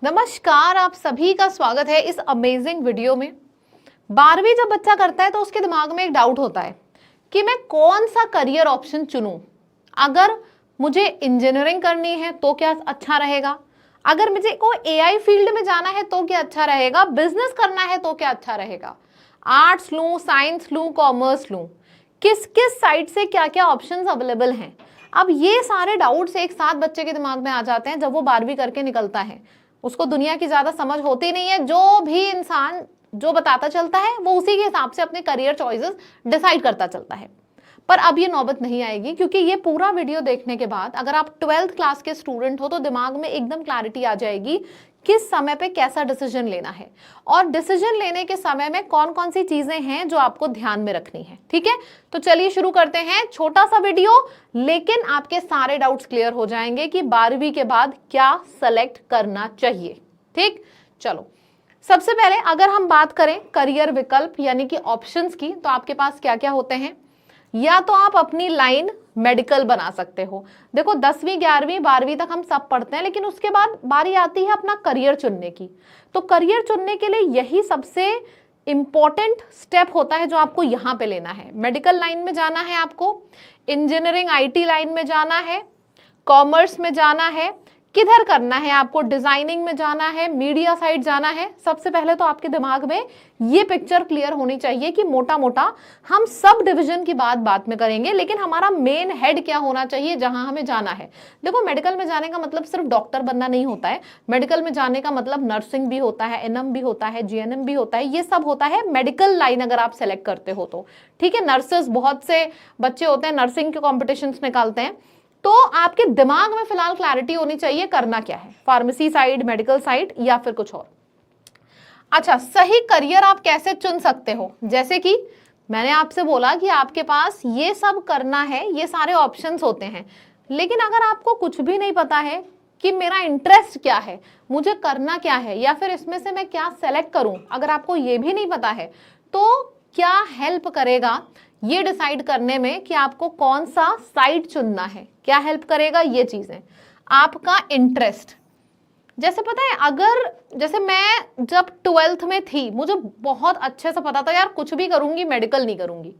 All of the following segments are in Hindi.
नमस्कार, आप सभी का स्वागत है इस अमेजिंग वीडियो में। 12वीं जब बच्चा करता है तो उसके दिमाग में एक डाउट होता है कि मैं कौन सा करियर ऑप्शन चुनूं। अगर मुझे इंजीनियरिंग करनी है तो क्या अच्छा रहेगा, अगर मुझे को एआई फील्ड में जाना है तो क्या अच्छा रहेगा, बिजनेस करना है तो क्या अच्छा रहेगा, आर्ट्स लूं, साइंस लूं, कॉमर्स लूं, किस किस साइड से क्या क्या ऑप्शंस अवेलेबल हैं। अब ये सारे डाउट्स एक साथ बच्चे के दिमाग में आ जाते हैं जब वो 12वीं करके निकलता है। उसको दुनिया की ज्यादा समझ होती नहीं है, जो भी इंसान जो बताता चलता है वो उसी के हिसाब से अपने करियर चॉइसेस डिसाइड करता चलता है। पर अब ये नौबत नहीं आएगी, क्योंकि ये पूरा वीडियो देखने के बाद अगर आप 12th क्लास के स्टूडेंट हो तो दिमाग में एकदम क्लैरिटी आ जाएगी किस समय पे कैसा डिसीजन लेना है और डिसीजन लेने के समय में कौन कौन सी चीजें हैं जो आपको ध्यान में रखनी है। ठीक है, तो चलिए शुरू करते हैं। छोटा सा वीडियो, लेकिन आपके सारे डाउट्स क्लियर हो जाएंगे कि 12वीं के बाद क्या सेलेक्ट करना चाहिए। ठीक, चलो सबसे पहले अगर हम बात करें करियर विकल्प यानी कि ऑप्शंस की, तो आपके पास क्या क्या होते हैं। या तो आप अपनी लाइन मेडिकल बना सकते हो। देखो 10वीं 11वीं 12वीं तक हम सब पढ़ते हैं, लेकिन उसके बाद बारी आती है अपना करियर चुनने की। तो करियर चुनने के लिए यही सबसे इंपॉर्टेंट स्टेप होता है जो आपको यहाँ पे लेना है। मेडिकल लाइन में जाना है आपको, इंजीनियरिंग आईटी लाइन में जाना है, कॉमर्स में जाना है, किधर करना है आपको, डिजाइनिंग में जाना है, मीडिया साइड जाना है। सबसे पहले तो आपके दिमाग में ये पिक्चर क्लियर होनी चाहिए कि मोटा मोटा हम सब डिवीजन की बात में करेंगे, लेकिन हमारा मेन हेड क्या होना चाहिए जहां हमें जाना है। देखो मेडिकल में जाने का मतलब सिर्फ डॉक्टर बनना नहीं होता है। मेडिकल में जाने का मतलब नर्सिंग भी होता है, एनएम भी होता है, जीएनएम भी होता है। ये सब होता है मेडिकल लाइन अगर आप सेलेक्ट करते हो तो। ठीक है, नर्सेस बहुत से बच्चे होते हैं नर्सिंग के कॉम्पिटिशन्स निकालते हैं। तो आपके दिमाग में फिलहाल क्लैरिटी होनी चाहिए करना क्या है, फार्मेसी साइड, मेडिकल साइड या फिर कुछ और। अच्छा, सही करियर आप कैसे चुन सकते हो, जैसे कि मैंने आपसे बोला कि आपके पास ये सब करना है, ये सारे ऑप्शंस होते हैं। लेकिन अगर आपको कुछ भी नहीं पता है कि मेरा इंटरेस्ट क्या है, मुझे करना क्या है, या फिर इसमें से मैं क्या सेलेक्ट करूं, अगर आपको ये भी नहीं पता है तो क्या हेल्प करेगा ये डिसाइड करने में कि आपको कौन सा साइड चुनना है। क्या हेल्प करेगा ये चीजें, आपका इंटरेस्ट। जैसे पता है, अगर जैसे मैं जब 12th में थी मुझे बहुत अच्छे से पता था यार कुछ भी करूंगी मेडिकल नहीं करूंगी।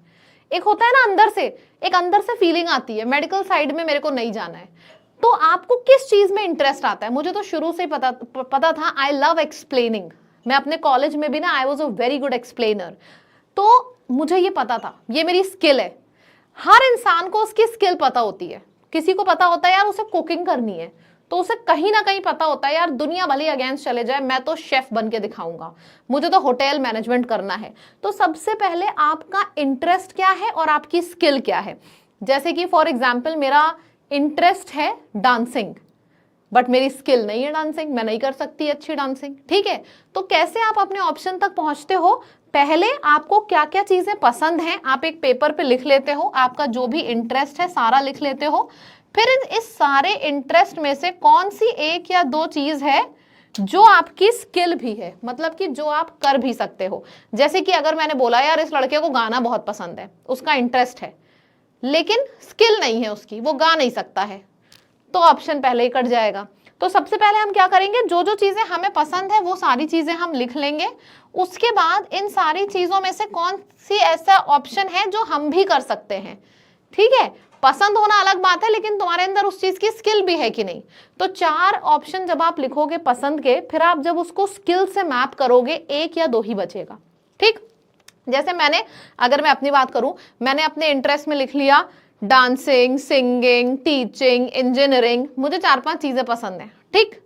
एक होता है ना अंदर से फीलिंग आती है मेडिकल साइड में मेरे को नहीं जाना है। तो आपको किस चीज में इंटरेस्ट आता है। मुझे तो शुरू से पता था आई लव एक्सप्लेनिंग। मैं अपने कॉलेज में भी ना I was a very good explainer. तो मुझे ये पता था ये मेरी स्किल है। हर इंसान को उसकी स्किल पता होती है। किसी को पता होता है यार उसे कुकिंग करनी है, तो उसे कहीं ना कहीं पता होता है यार दुनिया भले अगेंस्ट चले जाए मैं तो शेफ बन के दिखाऊंगा, मुझे तो होटल मैनेजमेंट करना है। तो सबसे पहले आपका इंटरेस्ट क्या है और आपकी स्किल क्या है। जैसे कि फॉर एग्जाम्पल मेरा इंटरेस्ट है डांसिंग, बट मेरी स्किल नहीं है डांसिंग, मैं नहीं कर सकती अच्छी डांसिंग। ठीक है, तो कैसे आप अपने ऑप्शन तक पहुंचते हो, पहले आपको क्या क्या चीजें पसंद हैं आप एक पेपर पे लिख लेते हो, आपका जो भी इंटरेस्ट है सारा लिख लेते हो। फिर इस सारे इंटरेस्ट में से कौन सी एक या दो चीज है जो आपकी स्किल भी है, मतलब कि जो आप कर भी सकते हो। जैसे कि अगर मैंने बोला यार इस लड़के को गाना बहुत पसंद है, उसका इंटरेस्ट है लेकिन स्किल नहीं है उसकी, वो गा नहीं सकता है, तो ऑप्शन पहले ही कट जाएगा। तो सबसे पहले हम क्या करेंगे, जो जो चीजें हमें पसंद है वो सारी चीजें हम लिख लेंगे। उसके बाद इन सारी चीजों में से कौन सी ऐसा ऑप्शन है जो हम भी कर सकते हैं। ठीक है, पसंद होना अलग बात है लेकिन तुम्हारे अंदर उस चीज की स्किल भी है कि नहीं। तो 4 ऑप्शन जब आप लिखोगे पसंद के, फिर आप जब उसको स्किल से मैप करोगे एक या दो ही बचेगा। ठीक, जैसे अगर मैं अपनी बात करूं, मैंने अपने इंटरेस्ट में लिख लिया डांसिंग, सिंगिंग, टीचिंग, इंजीनियरिंग, मुझे 4-5 चीजें पसंद है। ठीक,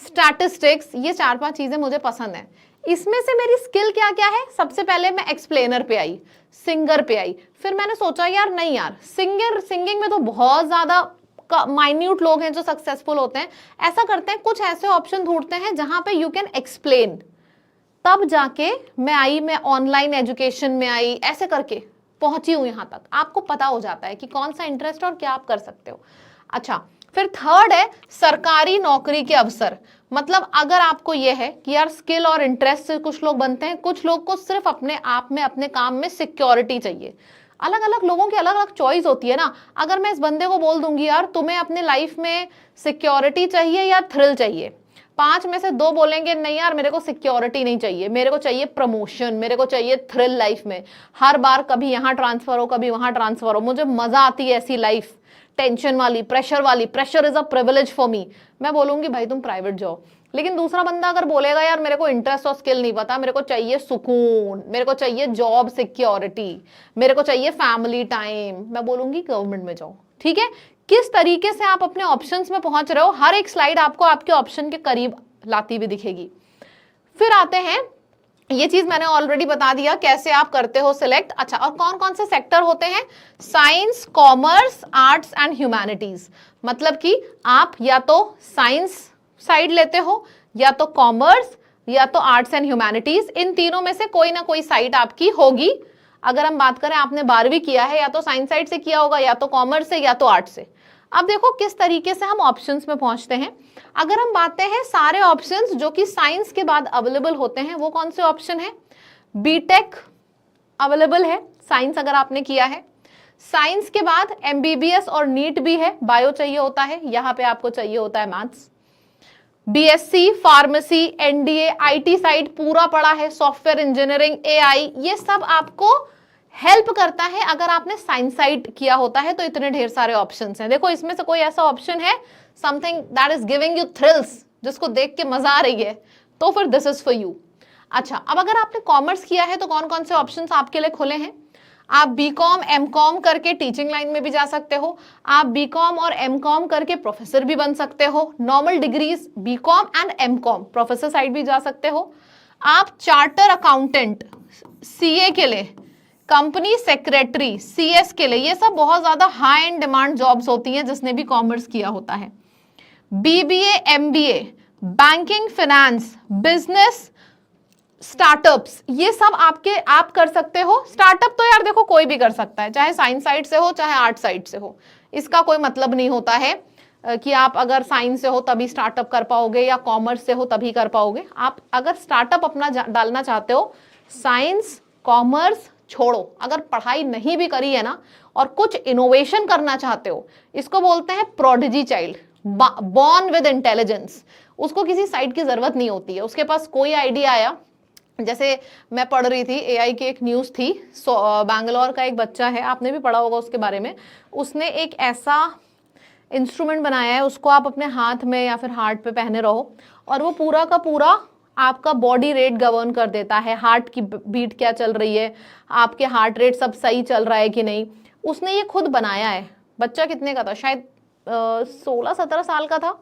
स्टैटिस्टिक्स, ये 4-5 चीजें मुझे पसंद है। इसमें से मेरी स्किल क्या क्या है, सबसे पहले मैं एक्सप्लेनर पे आई, सिंगर पे आई। फिर मैंने सोचा यार नहीं यार सिंगिंग में तो बहुत ज्यादा माइन्यूट लोग हैं जो सक्सेसफुल होते हैं। ऐसा करते हैं कुछ ऐसे ऑप्शन ढूंढते हैं जहां पे यू कैन एक्सप्लेन। तब जाके मैं ऑनलाइन एजुकेशन में आई, ऐसे करके पहुंची हूं यहां तक। आपको पता हो जाता है कि कौन सा इंटरेस्ट और क्या आप कर सकते हो। अच्छा, फिर थर्ड है सरकारी नौकरी के अवसर। मतलब अगर आपको यह है कि यार स्किल और इंटरेस्ट से कुछ लोग बनते हैं, कुछ लोग को सिर्फ अपने आप में अपने काम में सिक्योरिटी चाहिए। अलग अलग लोगों की अलग अलग चॉइस होती है ना। अगर मैं इस बंदे को बोल दूंगी यार तुम्हें अपने लाइफ में सिक्योरिटी चाहिए या थ्रिल चाहिए, 5 में से 2 बोलेंगे नहीं यार मेरे को सिक्योरिटी नहीं चाहिए, मेरे को चाहिए प्रमोशन, मेरे को चाहिए थ्रिल लाइफ में, हर बार कभी यहाँ ट्रांसफर हो कभी वहां ट्रांसफर हो, मुझे मजा आती है ऐसी लाइफ, टेंशन वाली, pressure is a privilege for me, मैं बोलूंगी भाई तुम प्राइवेट जाओ। लेकिन दूसरा बंदा अगर बोलेगा यार मेरे को इंटरेस्ट और स्किल नहीं पता, मेरे को चाहिए सुकून, मेरे को चाहिए जॉब सिक्योरिटी, मेरे को चाहिए फैमिली टाइम, मैं बोलूंगी गवर्नमेंट में जाओ। ठीक है, किस तरीके से आप अपने ऑप्शंस में पहुंच रहे हो, हर एक स्लाइड आपको आपके ऑप्शन के करीब लाती हुई दिखेगी। फिर आते हैं, ये चीज मैंने ऑलरेडी बता दिया कैसे आप करते हो सिलेक्ट। अच्छा, और कौन कौन से सेक्टर होते हैं, science, commerce, arts and humanities. मतलब कि आप या तो साइंस साइड लेते हो, या तो कॉमर्स, या तो आर्ट्स एंड ह्यूमैनिटीज, इन तीनों में से कोई ना कोई साइड आपकी होगी। अगर हम बात करें आपने 12वीं किया है, या तो साइंस साइड से किया होगा, या तो कॉमर्स से, या तो आर्ट्स से। अब देखो किस तरीके से हम ऑप्शंस में पहुंचते हैं। अगर हम बातें हैं सारे ऑप्शंस जो कि साइंस के बाद अवेलेबल होते हैं, वो कौन से ऑप्शन है, बीटेक अवेलेबल है साइंस अगर आपने किया है। साइंस के बाद एमबीबीएस और नीट भी है, बायो चाहिए होता है, यहां पे आपको चाहिए होता है maths. BSc, pharmacy, NDA, IT side पूरा पड़ा है, सॉफ्टवेयर इंजीनियरिंग, एआई, ये सब आपको हेल्प करता है। अगर आपने साइंस साइड किया होता है तो इतने ढेर सारे ऑप्शंस हैं। देखो इसमें से कोई ऐसा ऑप्शन है something that is giving you thrills, जिसको देख के मजा आ रही है, तो फिर दिस इज फॉर यू। अच्छा, अब अगर आपने कॉमर्स किया है तो कौन कौन से ऑप्शंस आपके लिए खुले हैं। आप बीकॉम एमकॉम करके टीचिंग लाइन में भी जा सकते हो, आप बीकॉम और एमकॉम करके प्रोफेसर भी बन सकते हो, normal degrees BCom and MCom, professor side भी जा सकते हो। आप चार्टर अकाउंटेंट सीए के लिए, कंपनी सेक्रेटरी सीएस के लिए, ये सब बहुत ज्यादा हाई एंड डिमांड जॉब्स होती हैं जिसने भी कॉमर्स किया होता है। BBA, MBA, banking, finance, business, startups, ये सब आप कर सकते हो। स्टार्टअप तो यार देखो कोई भी कर सकता है, चाहे साइंस साइड से हो चाहे आर्ट साइड से हो, इसका कोई मतलब नहीं होता है कि आप अगर साइंस से हो तभी स्टार्टअप कर पाओगे या कॉमर्स से हो तभी कर पाओगे। आप अगर स्टार्टअप अपना डालना चाहते हो, साइंस कॉमर्स छोड़ो, अगर पढ़ाई नहीं भी करी है ना और कुछ इनोवेशन करना चाहते हो, इसको बोलते हैं prodigy child, born with intelligence, उसको किसी साइड की जरूरत नहीं होती है। उसके पास कोई आइडिया आया, जैसे मैं पढ़ रही थी एआई की एक न्यूज़ थी, बैंगलोर का एक बच्चा है, आपने भी पढ़ा होगा उसके बारे में, उसने एक ऐसा इंस्ट्रूमेंट बनाया है, उसको आप अपने हाथ में या फिर हार्ट पे पहने रहो और वो पूरा का पूरा आपका बॉडी रेट गवर्न कर देता है, हार्ट की बीट क्या चल रही है, आपके हार्ट रेट सब सही चल रहा है कि नहीं। उसने ये खुद बनाया है। बच्चा कितने का था, शायद 16-17 साल का था।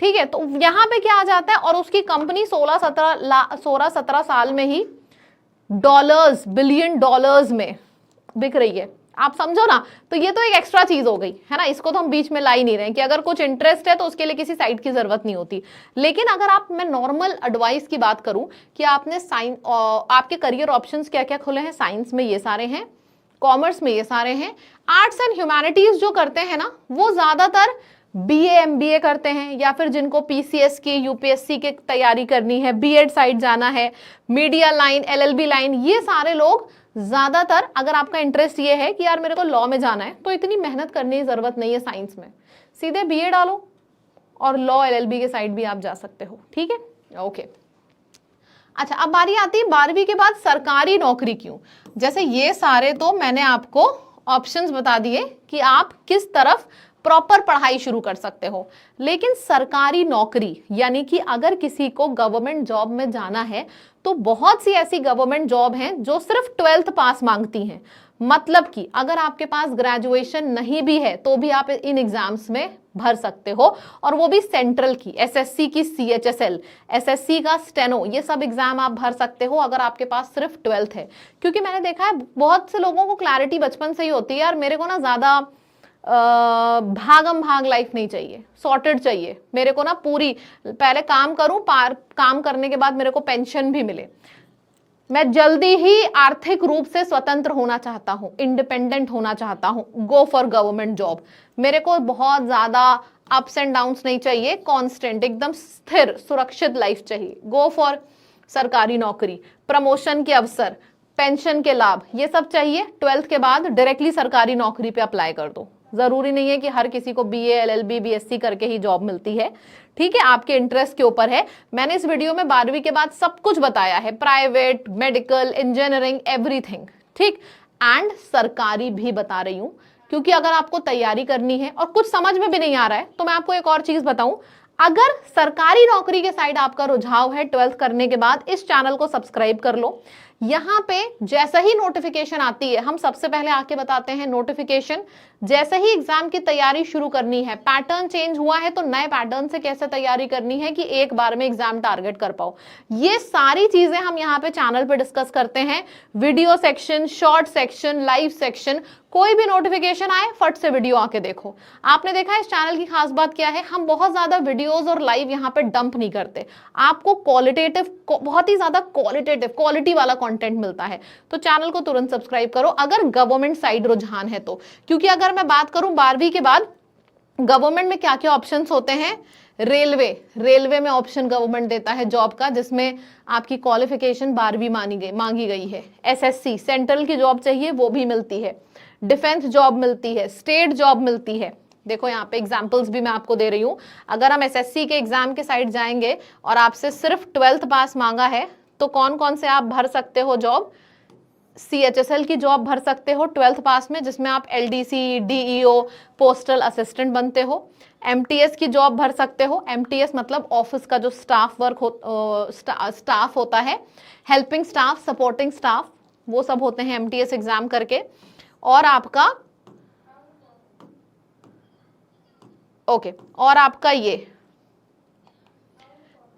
ठीक है, तो यहाँ पे क्या आ जाता है, और उसकी कंपनी 16-17 साल में ही डॉलर्स, बिलियन डॉलर्स में बिक रही है। आप समझो ना, तो ये तो एक एक्स्ट्रा चीज हो गई है ना, इसको तो हम बीच में ला ही नहीं रहे कि अगर कुछ इंटरेस्ट है तो उसके लिए किसी साइड की जरूरत नहीं होती। लेकिन अगर आप, मैं नॉर्मल एडवाइस की बात करूं कि आपने साइंस, आपके करियर ऑप्शंस क्या क्या खुले हैं, साइंस में ये सारे हैं, कॉमर्स में ये सारे हैं, आर्ट्स एंड ह्यूमैनिटीज जो करते हैं ना वो ज्यादातर बीए एमबीए करते हैं, या फिर जिनको पीसीएस की यूपीएससी की तैयारी करनी है, बीएड साइड जाना है, मीडिया लाइन, एलएलबी लाइन, ये सारे लोग ज्यादातर, अगर आपका इंटरेस्ट ये है कि यार मेरे को लॉ में जाना है तो इतनी मेहनत करने की जरूरत नहीं है साइंस में, सीधे बीए डालो और लॉ एलएलबी के साइड भी आप जा सकते हो। ठीक है, ओके। अच्छा, अब बारी आती है 12वीं के बाद सरकारी नौकरी क्यों। जैसे ये सारे तो मैंने आपको ऑप्शंस बता दिए कि आप किस तरफ प्रॉपर पढ़ाई शुरू कर सकते हो, लेकिन सरकारी नौकरी यानी कि अगर किसी को गवर्नमेंट जॉब में जाना है तो बहुत सी ऐसी गवर्नमेंट जॉब हैं जो सिर्फ 12th पास मांगती हैं। मतलब कि अगर आपके पास ग्रेजुएशन नहीं भी है तो भी आप इन एग्जाम्स में भर सकते हो, और वो भी सेंट्रल की, एसएससी की सीएचएसएल, एसएससी का स्टेनो, ये सब एग्जाम आप भर सकते हो अगर आपके पास सिर्फ 12th है। क्योंकि मैंने देखा है बहुत से लोगों को क्लैरिटी बचपन से ही होती है, यार मेरे को ना ज्यादा भागम भाग लाइफ नहीं चाहिए, सॉर्टेड चाहिए, मेरे को ना पूरी पहले काम करूं, काम करने के बाद मेरे को पेंशन भी मिले, मैं जल्दी ही आर्थिक रूप से स्वतंत्र होना चाहता हूं, इंडिपेंडेंट होना चाहता हूं, गो फॉर गवर्नमेंट जॉब। मेरे को बहुत ज्यादा अप्स एंड डाउन्स नहीं चाहिए, कांस्टेंट एकदम स्थिर सुरक्षित लाइफ चाहिए, गो फॉर सरकारी नौकरी, प्रमोशन के अवसर, पेंशन के लाभ, ये सब चाहिए। 12th के बाद डायरेक्टली सरकारी नौकरी पे अप्लाई कर दो, जरूरी नहीं है कि हर किसी को BA LLB BSc करके ही जॉब मिलती है, ठीक है, आपके इंटरेस्ट के ऊपर है। मैंने इस वीडियो में 12वीं के बाद सब कुछ बताया है, प्राइवेट, मेडिकल, इंजीनियरिंग, एवरीथिंग, ठीक, एंड सरकारी भी बता रही हूं, क्योंकि अगर आपको तैयारी करनी है और कुछ समझ में भी नहीं आ रहा है तो मैं आपको एक और चीज बताऊं, अगर सरकारी नौकरी के साइड आपका रुझाव है 12th करने के बाद, इस चैनल को सब्सक्राइब कर लो। यहां पे जैसे ही नोटिफिकेशन आती है हम सबसे पहले आके बताते हैं नोटिफिकेशन, जैसे ही एग्जाम की तैयारी शुरू करनी है, पैटर्न चेंज हुआ है तो नए पैटर्न से कैसे तैयारी करनी है कि एक बार में एग्जाम टारगेट कर पाओ, ये सारी चीजें हम यहाँ पे चैनल पे डिस्कस करते हैं। Video section, short section, live section, कोई भी नोटिफिकेशन आए फट से वीडियो आके देखो। आपने देखा इस चैनल की खास बात क्या है, हम बहुत ज्यादा वीडियोस और लाइव यहाँ पे डंप नहीं करते, आपको क्वालिटेटिव, बहुत ही ज्यादा क्वालिटेटिव, क्वालिटी वाला कंटेंट मिलता है। तो चैनल को तुरंत सब्सक्राइब करो अगर गवर्नमेंट साइड रुझान है तो, क्योंकि अगर मैं बात करूं 12वीं के बाद गवर्नमेंट में क्या क्या ऑप्शंस होते हैं, रेलवे में ऑप्शन गवर्नमेंट देता है जॉब का, जिसमें आपकी क्वालिफिकेशन 12वीं मांगी गई है। SSC सेंट्रल की जॉब चाहिए वो भी मिलती है, डिफेंस जॉब मिलती है, स्टेट जॉब मिलती है। देखो यहाँ पे एग्जांपल्स भी मैं आपको दे रही हूँ। अगर हम SSC के एग्जाम के साइड जाएंगे और आपसे सिर्फ 12th पास मांगा है तो कौन कौन से आप भर सकते हो जॉब, CHSL की जॉब भर सकते हो 12th पास में, जिसमें आप LDC, DEO, पोस्टल असिस्टेंट बनते हो। MTS की जॉब भर सकते हो, MTS मतलब ऑफिस का जो स्टाफ स्टाफ होता है, हेल्पिंग स्टाफ, सपोर्टिंग स्टाफ, वो सब होते हैं MTS एग्जाम करके। और आपका और आपका ये,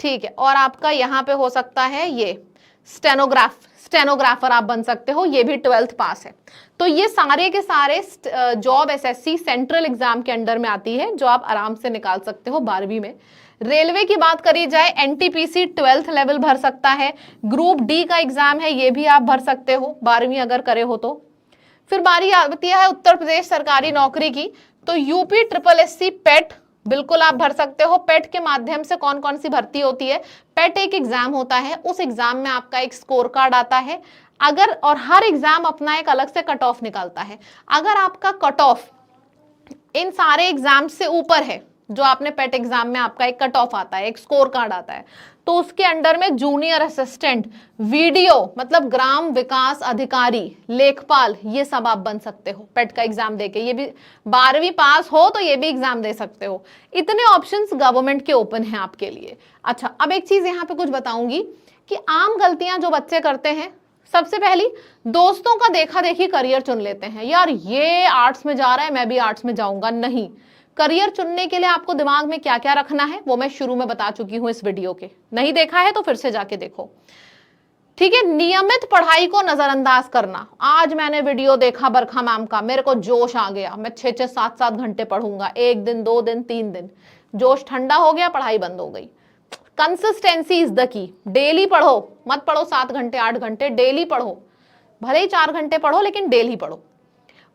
ठीक है, और आपका यहाँ पे हो सकता है ये स्टेनोग्राफर आप बन सकते हो, ये भी 12th पास है। तो ये सारे के सारे जॉब SSC सेंट्रल एग्जाम के अंडर में आती है, जो आप आराम से निकाल सकते हो 12वीं में। रेलवे की बात करी जाए, NTPC 12th लेवल भर सकता है, ग्रुप D का एग्जाम है ये भी आप भर सकते हो 12वीं अगर करे हो तो। फिर बारी आती है उत्तर प्रदेश सरकारी नौकरी की, तो UP SSC पेट बिल्कुल आप भर सकते हो। पेट के माध्यम से कौन कौन सी भर्ती होती है, पेट एक एग्जाम होता है, उस एग्जाम में आपका एक स्कोर कार्ड आता है, अगर, और हर एग्जाम अपना एक अलग से कट ऑफ निकालता है। अगर आपका कट ऑफ इन सारे एग्जाम से ऊपर है, जो आपने पेट एग्जाम में आपका एक कट ऑफ आता है, एक स्कोर कार्ड आता है, तो उसके अंडर में जूनियर असिस्टेंट, VDO मतलब ग्राम विकास अधिकारी, लेखपाल, ये सब आप बन सकते हो पेट का एग्जाम देके। ये भी 12वीं पास हो तो ये भी एग्जाम दे सकते हो। इतने ऑप्शंस गवर्नमेंट के ओपन हैं आपके लिए। अच्छा, अब एक चीज यहाँ पे कुछ बताऊंगी कि आम गलतियां जो बच्चे करते हैं, सबसे पहली दोस्तों का देखा देखी करियर चुन लेते हैं, यार ये आर्ट्स में जा रहा है मैं भी आर्ट्स में जाऊंगा। नहीं, करियर चुनने के लिए आपको दिमाग में क्या क्या रखना है वो मैं शुरू में बता चुकी हूं इस वीडियो के, नहीं देखा है तो फिर से जाके देखो, ठीक है। नियमित पढ़ाई को नजरअंदाज करना, आज मैंने वीडियो देखा बरखा मैम का, मेरे को जोश आ गया, मैं 6-6, 7-7 घंटे पढ़ूंगा, 1 दिन, 2 दिन, 3 दिन, जोश ठंडा हो गया, पढ़ाई बंद हो गई। Consistency is the key, daily पढ़ो, मत पढ़ो 7 घंटे 8 घंटे, डेली पढ़ो, भले ही 4 घंटे पढ़ो लेकिन डेली पढ़ो।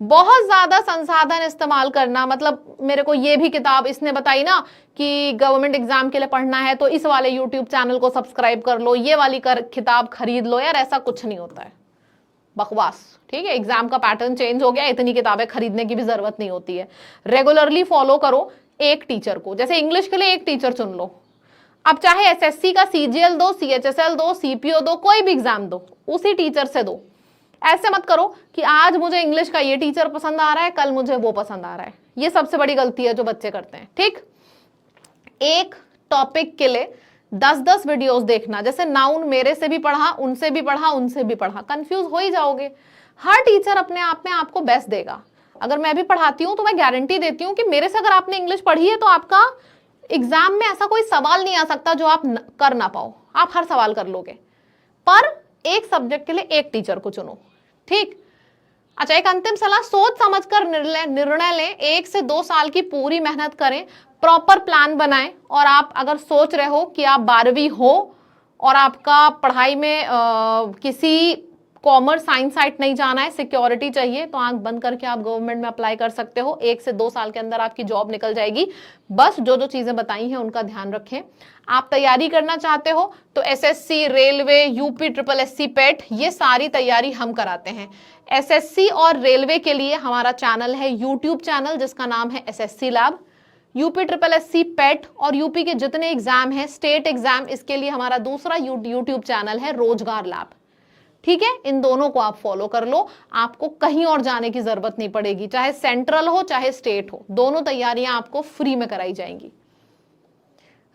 बहुत ज्यादा संसाधन इस्तेमाल करना, मतलब मेरे को ये भी किताब इसने बताई ना कि गवर्नमेंट एग्जाम के लिए पढ़ना है तो इस वाले यूट्यूब चैनल को सब्सक्राइब कर लो, ये वाली किताब खरीद लो, यार ऐसा कुछ नहीं होता है, बकवास, ठीक है। एग्जाम का पैटर्न चेंज हो गया, इतनी किताबें खरीदने की भी जरूरत नहीं होती है। रेगुलरली फॉलो करो एक टीचर को, जैसे इंग्लिश के लिए एक टीचर चुन लो, अब चाहे SSC का CGL दो, CHSL दो, CPO दो, कोई भी एग्जाम दो, उसी टीचर से दो। ऐसे मत करो कि आज मुझे इंग्लिश का ये टीचर पसंद आ रहा है, कल मुझे वो पसंद आ रहा है। ये सबसे बड़ी गलती है जो बच्चे करते हैं, ठीक। एक टॉपिक के लिए 10-10 वीडियोस देखना, जैसे नाउन मेरे से भी पढ़ा, उनसे भी पढ़ा, उनसे भी पढ़ा, कंफ्यूज हो ही जाओगे। हर टीचर अपने आप में आपको बेस्ट देगा। अगर मैं भी पढ़ाती हूँ तो मैं गारंटी देती हूँ कि मेरे से अगर आपने इंग्लिश पढ़ी है तो आपका एग्जाम में ऐसा कोई सवाल नहीं आ सकता जो आप कर ना पाओ, आप हर सवाल कर लोगे। पर एक सब्जेक्ट के लिए एक टीचर को चुनो, ठीक। अच्छा, एक अंतिम सलाह, सोच समझकर निर्णय लें, 1 से 2 साल की पूरी मेहनत करें, प्रॉपर प्लान बनाएं। और आप अगर सोच रहे हो कि आप 12वीं हो और आपका पढ़ाई में किसी कॉमर्स साइंस साइट नहीं जाना है, सिक्योरिटी चाहिए, तो आंख बंद करके आप गवर्नमेंट में अप्लाई कर सकते हो। 1 से 2 साल के अंदर आपकी जॉब निकल जाएगी। बस जो जो चीजें बताई हैं उनका ध्यान रखें। आप तैयारी करना चाहते हो तो SSC, railway, UP triple SC पेट, ये सारी तैयारी हम कराते हैं। एसएससी और रेलवे के लिए हमारा चैनल है, यूट्यूब चैनल, जिसका नाम है SSC lab. UP triple SC पेट और यूपी के जितने एग्जाम है, स्टेट एग्जाम, इसके लिए हमारा दूसरा यूट्यूब चैनल है रोजगार लैब। ठीक है, इन दोनों को आप फॉलो कर लो, आपको कहीं और जाने की जरूरत नहीं पड़ेगी, चाहे सेंट्रल हो चाहे स्टेट हो, दोनों तैयारियां आपको फ्री में कराई जाएंगी।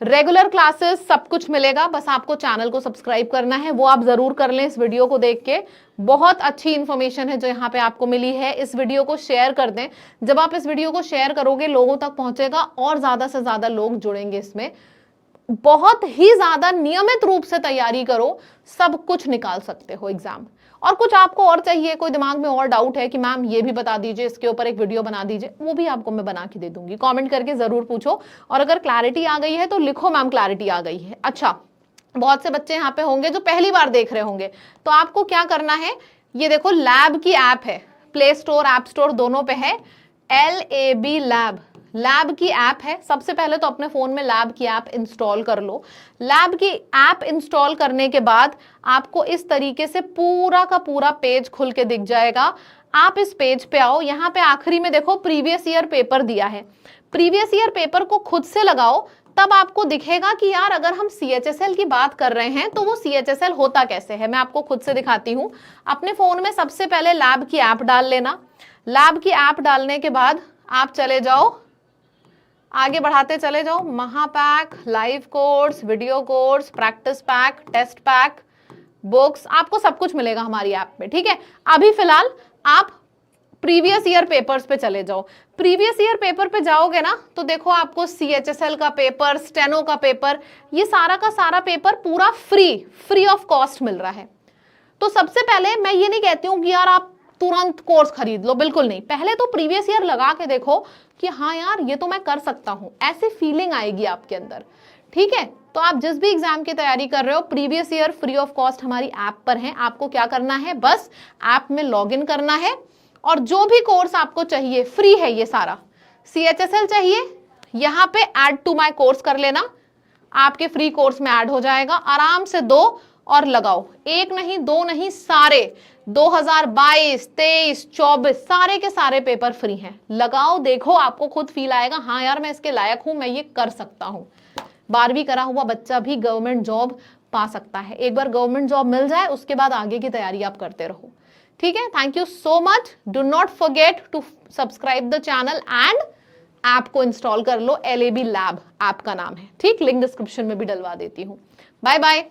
रेगुलर क्लासेस सब कुछ मिलेगा, बस आपको चैनल को सब्सक्राइब करना है, वो आप जरूर कर लें इस वीडियो को देख के। बहुत अच्छी इंफॉर्मेशन है जो यहाँ पे आपको मिली है। इस वीडियो को शेयर कर दें, जब आप इस वीडियो को शेयर करोगे लोगों तक पहुंचेगा और ज्यादा से ज्यादा लोग जुड़ेंगे इसमें। बहुत ही ज्यादा नियमित रूप से तैयारी करो, सब कुछ निकाल सकते हो एग्जाम। और कुछ आपको और चाहिए, कोई दिमाग में और डाउट है कि मैम ये भी बता दीजिए, इसके ऊपर एक वीडियो बना दीजिए, वो भी आपको मैं बना के दे दूंगी। कमेंट करके जरूर पूछो, और अगर क्लैरिटी आ गई है तो लिखो मैम क्लैरिटी आ गई है। अच्छा, बहुत से बच्चे यहाँ पे होंगे जो पहली बार देख रहे होंगे, तो आपको क्या करना है, ये देखो लैब की ऐप है, प्ले स्टोर ऐप स्टोर दोनों पे है, LAB लैब, लैब की ऐप है। सबसे पहले तो अपने फोन में लैब की ऐप इंस्टॉल कर लो। लैब की ऐप इंस्टॉल करने के बाद आपको इस तरीके से पूरा का पूरा पेज खुल के दिख जाएगा। आप इस पेज पे आओ, यहाँ पे आखिरी में देखो प्रीवियस ईयर पेपर दिया है, प्रीवियस ईयर पेपर को खुद से लगाओ, तब आपको दिखेगा कि यार अगर हम CHSL की बात कर रहे हैं तो वो CHSL होता कैसे है। मैं आपको खुद से दिखाती हूँ। अपने फोन में सबसे पहले लैब की ऐप डाल लेना। लैब की ऐप डालने के बाद आप चले जाओ, आगे बढ़ाते चले जाओ, Mahapack, live course, video course, practice pack, test pack, books, आपको सब कुछ मिलेगा हमारी ऐप में। ठीक है, अभी फिलहाल आप प्रीवियस ईयर पेपर्स पे चले जाओ। प्रीवियस ईयर पेपर पे जाओगे ना तो देखो आपको CHSL का पेपर, स्टेनो का पेपर, ये सारा का सारा पेपर पूरा फ्री ऑफ कॉस्ट मिल रहा है। तो सबसे पहले मैं ये नहीं कहती हूँ कि यार आप तुरंत कोर्स खरीद लो, बिल्कुल नहीं। पहले तो प्रीवियस ईयर लगा के देखो कि हाँ यार ये तो मैं कर सकता हूँ, ऐसी फीलिंग आएगी आपके अंदर। ठीक है, तो आप जिस भी एग्जाम की तैयारी कर रहे हो, previous year free of cost हमारी ऐप पर है। आपको क्या करना है, बस ऐप में लॉगिन करना है और जो भी कोर्स आपको चाहिए फ्री है, ये सारा CHSL चाहिए, यहाँ पे ऐड टू माई कोर्स कर लेना, आपके फ्री कोर्स में ऐड हो जाएगा। आराम से दो और लगाओ, एक नहीं दो नहीं, सारे 2022, 23, 24 सारे के सारे पेपर फ्री हैं। लगाओ, देखो, आपको खुद फील आएगा हाँ यार मैं इसके लायक हूं, मैं ये कर सकता हूं। 12वीं करा हुआ बच्चा भी गवर्नमेंट जॉब पा सकता है। एक बार गवर्नमेंट जॉब मिल जाए उसके बाद आगे की तैयारी आप करते रहो। ठीक है, thank you so much. Do not forget to subscribe the channel and app को इंस्टॉल कर लो, LAB लैब ऐप का नाम है। ठीक, लिंक डिस्क्रिप्शन में भी डलवा देती हूँ। Bye bye.